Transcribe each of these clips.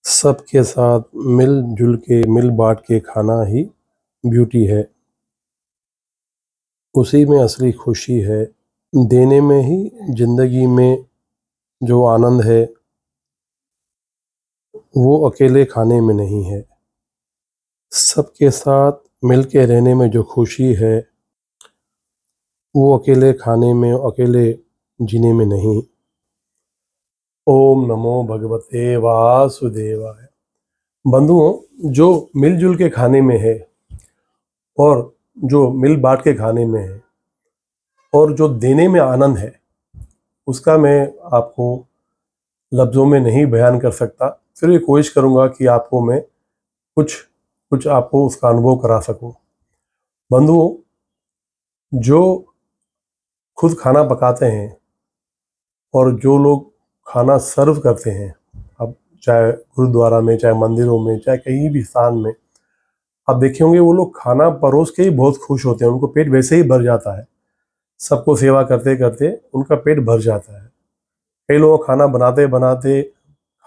सबके साथ मिल-जुल के, मिल बाँट के खाना ही ब्यूटी है। उसी में असली खुशी है। देने में ही ज़िंदगी में जो आनंद है, वो अकेले खाने में नहीं है। सबके साथ मिल के रहने में जो खुशी है, वो अकेले खाने में, अकेले जीने में नहीं। ओम नमो भगवते वासुदेवाय। बंधुओं, जो मिल-जुल के खाने में है और जो मिल बाँट के खाने में है और जो देने में आनंद है, उसका मैं आपको लफ्ज़ों में नहीं बयान कर सकता। फिर भी कोशिश करूँगा कि आपको मैं कुछ आपको उसका अनुभव करा सकूँ। बंधुओं, जो खुद खाना पकाते हैं और जो लोग खाना सर्व करते हैं, अब चाहे गुरुद्वारा में, चाहे मंदिरों में, चाहे कहीं भी स्थान में, आप देखे होंगे वो लोग खाना परोस के ही बहुत खुश होते हैं। उनको पेट वैसे ही भर जाता है। सबको सेवा करते-करते उनका पेट भर जाता है। कई लोगों को खाना बनाते-बनाते,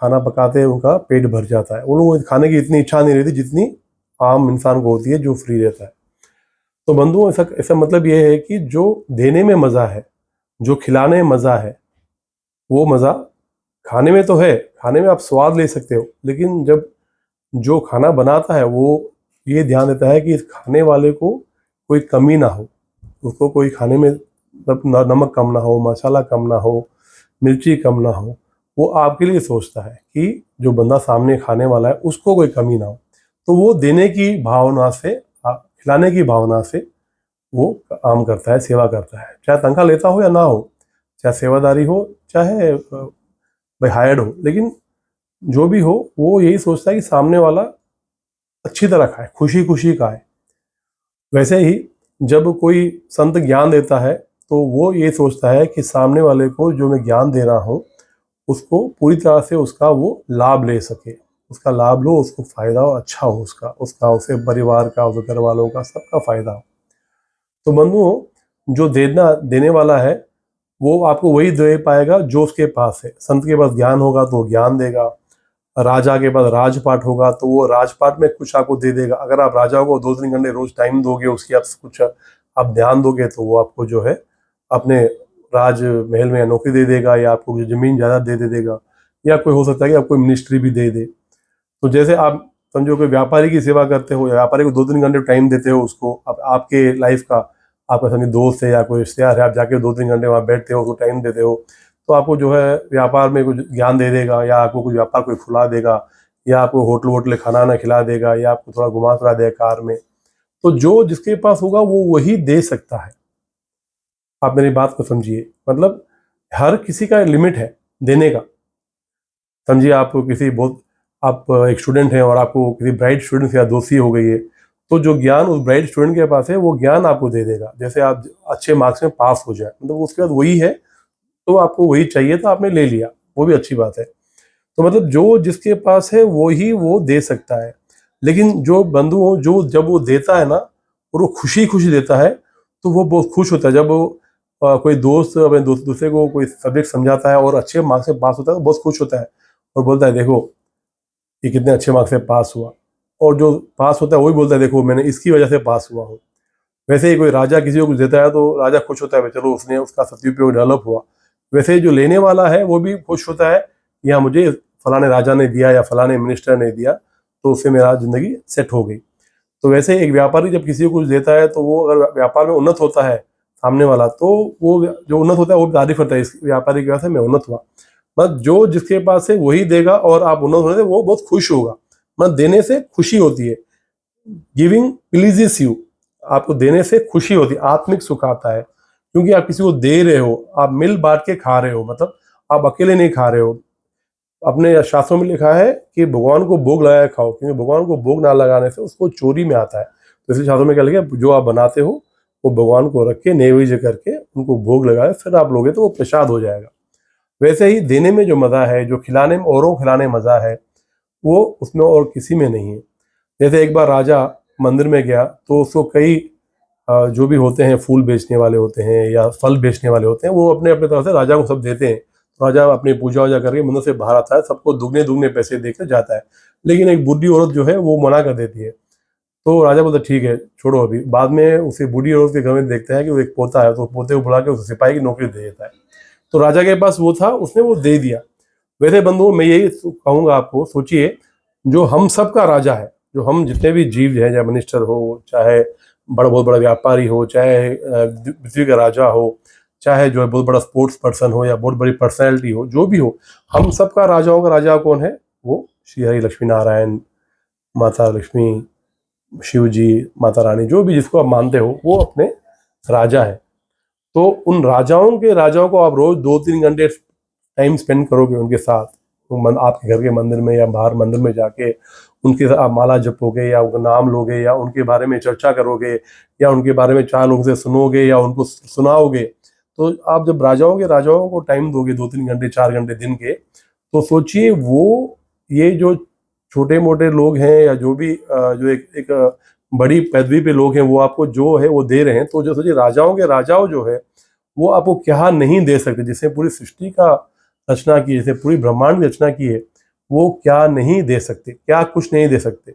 खाना पकाते उनका पेट भर जाता है। उन लोगों को खाने की इतनी इच्छा नहीं रहती जितनी आम इंसान को होती है जो फ्री रहता है। तो बंधुओं, ऐसा मतलब ये है कि जो देने में मज़ा है, जो खिलाने में मज़ा है, वो मज़ा खाने में तो है। खाने में आप स्वाद ले सकते हो, लेकिन जब जो खाना बनाता है वो ये ध्यान देता है कि इस खाने वाले को कोई कमी ना हो, उसको कोई खाने में मतलब नमक कम ना हो, मसाला कम ना हो, मिर्ची कम ना हो। वो आपके लिए सोचता है कि जो बंदा सामने खाने वाला है उसको कोई कमी ना हो। तो वो देने की भावना से, खिलाने की भावना से वो काम करता है, सेवा करता है। चाहे तनख्वाह लेता हो या ना हो, चाहे सेवादारी हो, चाहे भाई हायर्ड हो, लेकिन जो भी हो वो यही सोचता है कि सामने वाला अच्छी तरह खाए, खुशी-खुशी खाए। वैसे ही जब कोई संत ज्ञान देता है तो वो ये सोचता है कि सामने वाले को जो मैं ज्ञान दे रहा हूँ, उसको पूरी तरह से उसका वो लाभ ले सके। उसका लाभ लो, उसको फ़ायदा हो, अच्छा हो उसका उसके परिवार का, उसके घर वालों का, सबका फ़ायदा हो। तो बंधुओं, जो देने वाला है, वो आपको वही दे पाएगा जो उसके पास है। संत के पास ज्ञान होगा तो वो ज्ञान देगा। राजा के पास राजपाट होगा तो वो राजपाट में कुछ आपको दे देगा। अगर आप राजा को 2-3 घंटे रोज़ टाइम दोगे, उसकी आप कुछ आप ध्यान दोगे, तो वो आपको जो है अपने राजमहल में नौकरी दे देगा, या आपको ज़मीन जायदाद दे देगा, या कोई हो सकता है कि आपको मिनिस्ट्री भी दे दे। तो जैसे आप समझो कोई व्यापारी की सेवा करते हो, या व्यापारी को 2-3 घंटे टाइम देते हो उसको, अब आपके लाइफ का आपका समझिए दोस्त है या कोई रिश्तेदार है, आप जाके 2-3 घंटे वहाँ बैठते हो, उसको टाइम देते हो, तो आपको जो है व्यापार में कुछ ज्ञान दे देगा, या आपको कुछ व्यापार कोई खुला देगा, या आपको होटल खाना ना खिला देगा, या आपको थोड़ा घुमा फिरा देगा कार में। तो जो जिसके पास होगा वो वही दे सकता है। आप मेरी बात को समझिए, मतलब हर किसी का लिमिट है देने का। समझिए आप एक स्टूडेंट हैं और आपको किसी ब्राइट स्टूडेंट से या दोस्ती हो गई है, तो जो ज्ञान उस ब्राइट स्टूडेंट के पास है वो ज्ञान आपको दे देगा। जैसे आप अच्छे मार्क्स में पास हो जाए, मतलब उसके बाद वही है, तो आपको वही चाहिए तो आपने ले लिया, वो भी अच्छी बात है। तो मतलब जो जिसके पास है वो ही वो दे सकता है। लेकिन जो बंधु हो, जो जब वो देता है ना, और वो खुशी-खुशी देता है, तो वो बहुत खुश होता है। जब वो कोई दोस्त अपने दूसरे को कोई सब्जेक्ट समझाता है और अच्छे मार्क्स से पास होता है, तो बहुत खुश होता है और बोलता है, देखो ये कितने अच्छे मार्क्स से पास हुआ। और जो पास होता है वही बोलता है, देखो मैंने इसकी वजह से पास हुआ हूँ। वैसे ही कोई राजा किसी को कुछ देता है तो राजा खुश होता है, चलो उसने उसका सदुपयोग डेवलप हुआ। वैसे ही जो लेने वाला है वो भी खुश होता है कि हाँ, मुझे फलाने राजा ने दिया या फलाने मिनिस्टर ने दिया, तो उससे मेरा ज़िंदगी सेट हो गई। तो वैसे एक व्यापारी जब किसी को कुछ देता है, तो वो अगर व्यापार में उन्नत होता है सामने वाला, तो वो जो उन्नत होता है वो तारीफ करता है, इस व्यापारी की वजह से मैं उन्नत हुआ। बस जो जिसके पास है वही देगा, और आप उन्नत होने से वो बहुत खुश होगा। मतलब देने से खुशी होती है। Giving pleases you. आपको देने से खुशी होती है, आत्मिक सुख आता है, क्योंकि आप किसी को दे रहे हो, आप मिल बांट के खा रहे हो, मतलब आप अकेले नहीं खा रहे हो। अपने शास्त्रों में लिखा है कि भगवान को भोग लगाए खाओ, क्योंकि भगवान को भोग ना लगाने से उसको चोरी में आता है। तो इसलिए शास्त्रों में क्या लिखा है, जो आप बनाते हो वो भगवान को रख के नैवेद्य करके उनको भोग लगाए, फिर आप लोगे तो वो प्रसाद हो जाएगा। वैसे ही देने में जो मज़ा है, जो खिलाने में, औरों को खिलाने में मज़ा है, वो उसमें और किसी में नहीं है। जैसे एक बार राजा मंदिर में गया, तो उसको कई जो भी होते हैं, फूल बेचने वाले होते हैं या फल बेचने वाले होते हैं, वो अपने अपने तरफ से राजा को सब देते हैं। राजा अपनी पूजा वूजा करके मंदिर से बाहर आता है, सबको दुगने दुगने पैसे देकर जाता है। लेकिन एक बूढ़ी औरत जो है वो मना कर देती है। तो राजा बोलता ठीक है छोड़ो अभी। बाद में उसे बूढ़ी औरत के घर में देखता है कि वो एक पोता है, तो पोते को बुला के उसे सिपाही की नौकरी दे देता है। तो राजा के पास वो था, उसने वो दे दिया। वैसे बंधुओं मैं यही कहूँगा आपको, सोचिए जो हम सब का राजा है, जो हम जितने भी जीव हैं, चाहे मिनिस्टर हो, चाहे बहुत बड़ा व्यापारी हो, चाहे पृथ्वी का राजा हो, चाहे जो है बहुत बड़ा स्पोर्ट्स पर्सन हो या बहुत बड़ी पर्सनैलिटी हो, जो भी हो, हम सब का राजाओं का राजा कौन है? वो श्री हरि लक्ष्मी नारायण, माता लक्ष्मी, शिव जी, माता रानी, जो भी जिसको आप मानते हो वो अपने राजा है। तो उन राजाओं को आप रोज 2-3 घंटे टाइम स्पेंड करोगे उनके साथ, आपके घर के मंदिर में या बाहर मंदिर में जाके उनके साथ आप माला जपोगे या उनका नाम लोगे या उनके बारे में चर्चा करोगे या उनके बारे में 4 लोगों से सुनोगे या उनको सुनाओगे। तो आप जब राजाओं को टाइम दोगे 2-3 घंटे 4 घंटे दिन के, तो सोचिए वो ये जो छोटे मोटे लोग हैं या जो भी जो एक बड़ी पदवी पे लोग हैं वो आपको जो है वो दे रहे हैं। तो जो सोचिए राजाओं जो है वो आपको क्या नहीं दे सकते, जिसने पूरी सृष्टि का रचना की, जिसने पूरी ब्रह्मांड की रचना की है, वो क्या नहीं दे सकते, क्या कुछ नहीं दे सकते।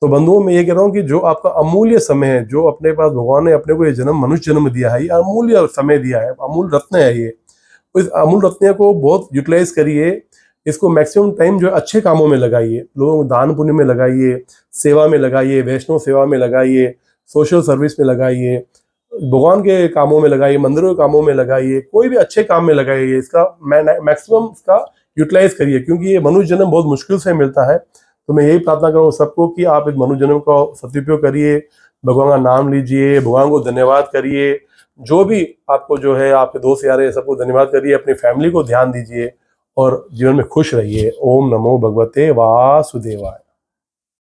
तो बंधुओं मैं ये कह रहा हूँ कि जो आपका अमूल्य समय है, जो अपने पास भगवान ने अपने को ये मनुष्य जन्म दिया है, ये अमूल्य समय दिया है, अमूल्य रत्न है ये। तो इस अमूल्य रत्न को बहुत यूटिलाइज करिए, इसको मैक्सिमम टाइम जो है अच्छे कामों में लगाइए, लोगों को दान पुण्य में लगाइए, सेवा में लगाइए, वैष्णव सेवा में लगाइए, सोशल सर्विस में लगाइए, भगवान के कामों में लगाइए, मंदिरों के कामों में लगाइए, कोई भी अच्छे काम में लगाइए। इसका मैक्सिमम इसका यूटिलाइज करिए, क्योंकि ये मनुष्य जन्म बहुत मुश्किल से मिलता है। तो मैं यही प्रार्थना करूँ सबको कि आप इस मनुष्य जन्म का सदुपयोग करिए, भगवान का नाम लीजिए, भगवान को धन्यवाद करिए, जो भी आपको जो है आपके दोस्त यार है सबको धन्यवाद करिए, अपनी फैमिली को ध्यान दीजिए और जीवन में खुश रहिए। ओम नमो भगवते वासुदेवाय।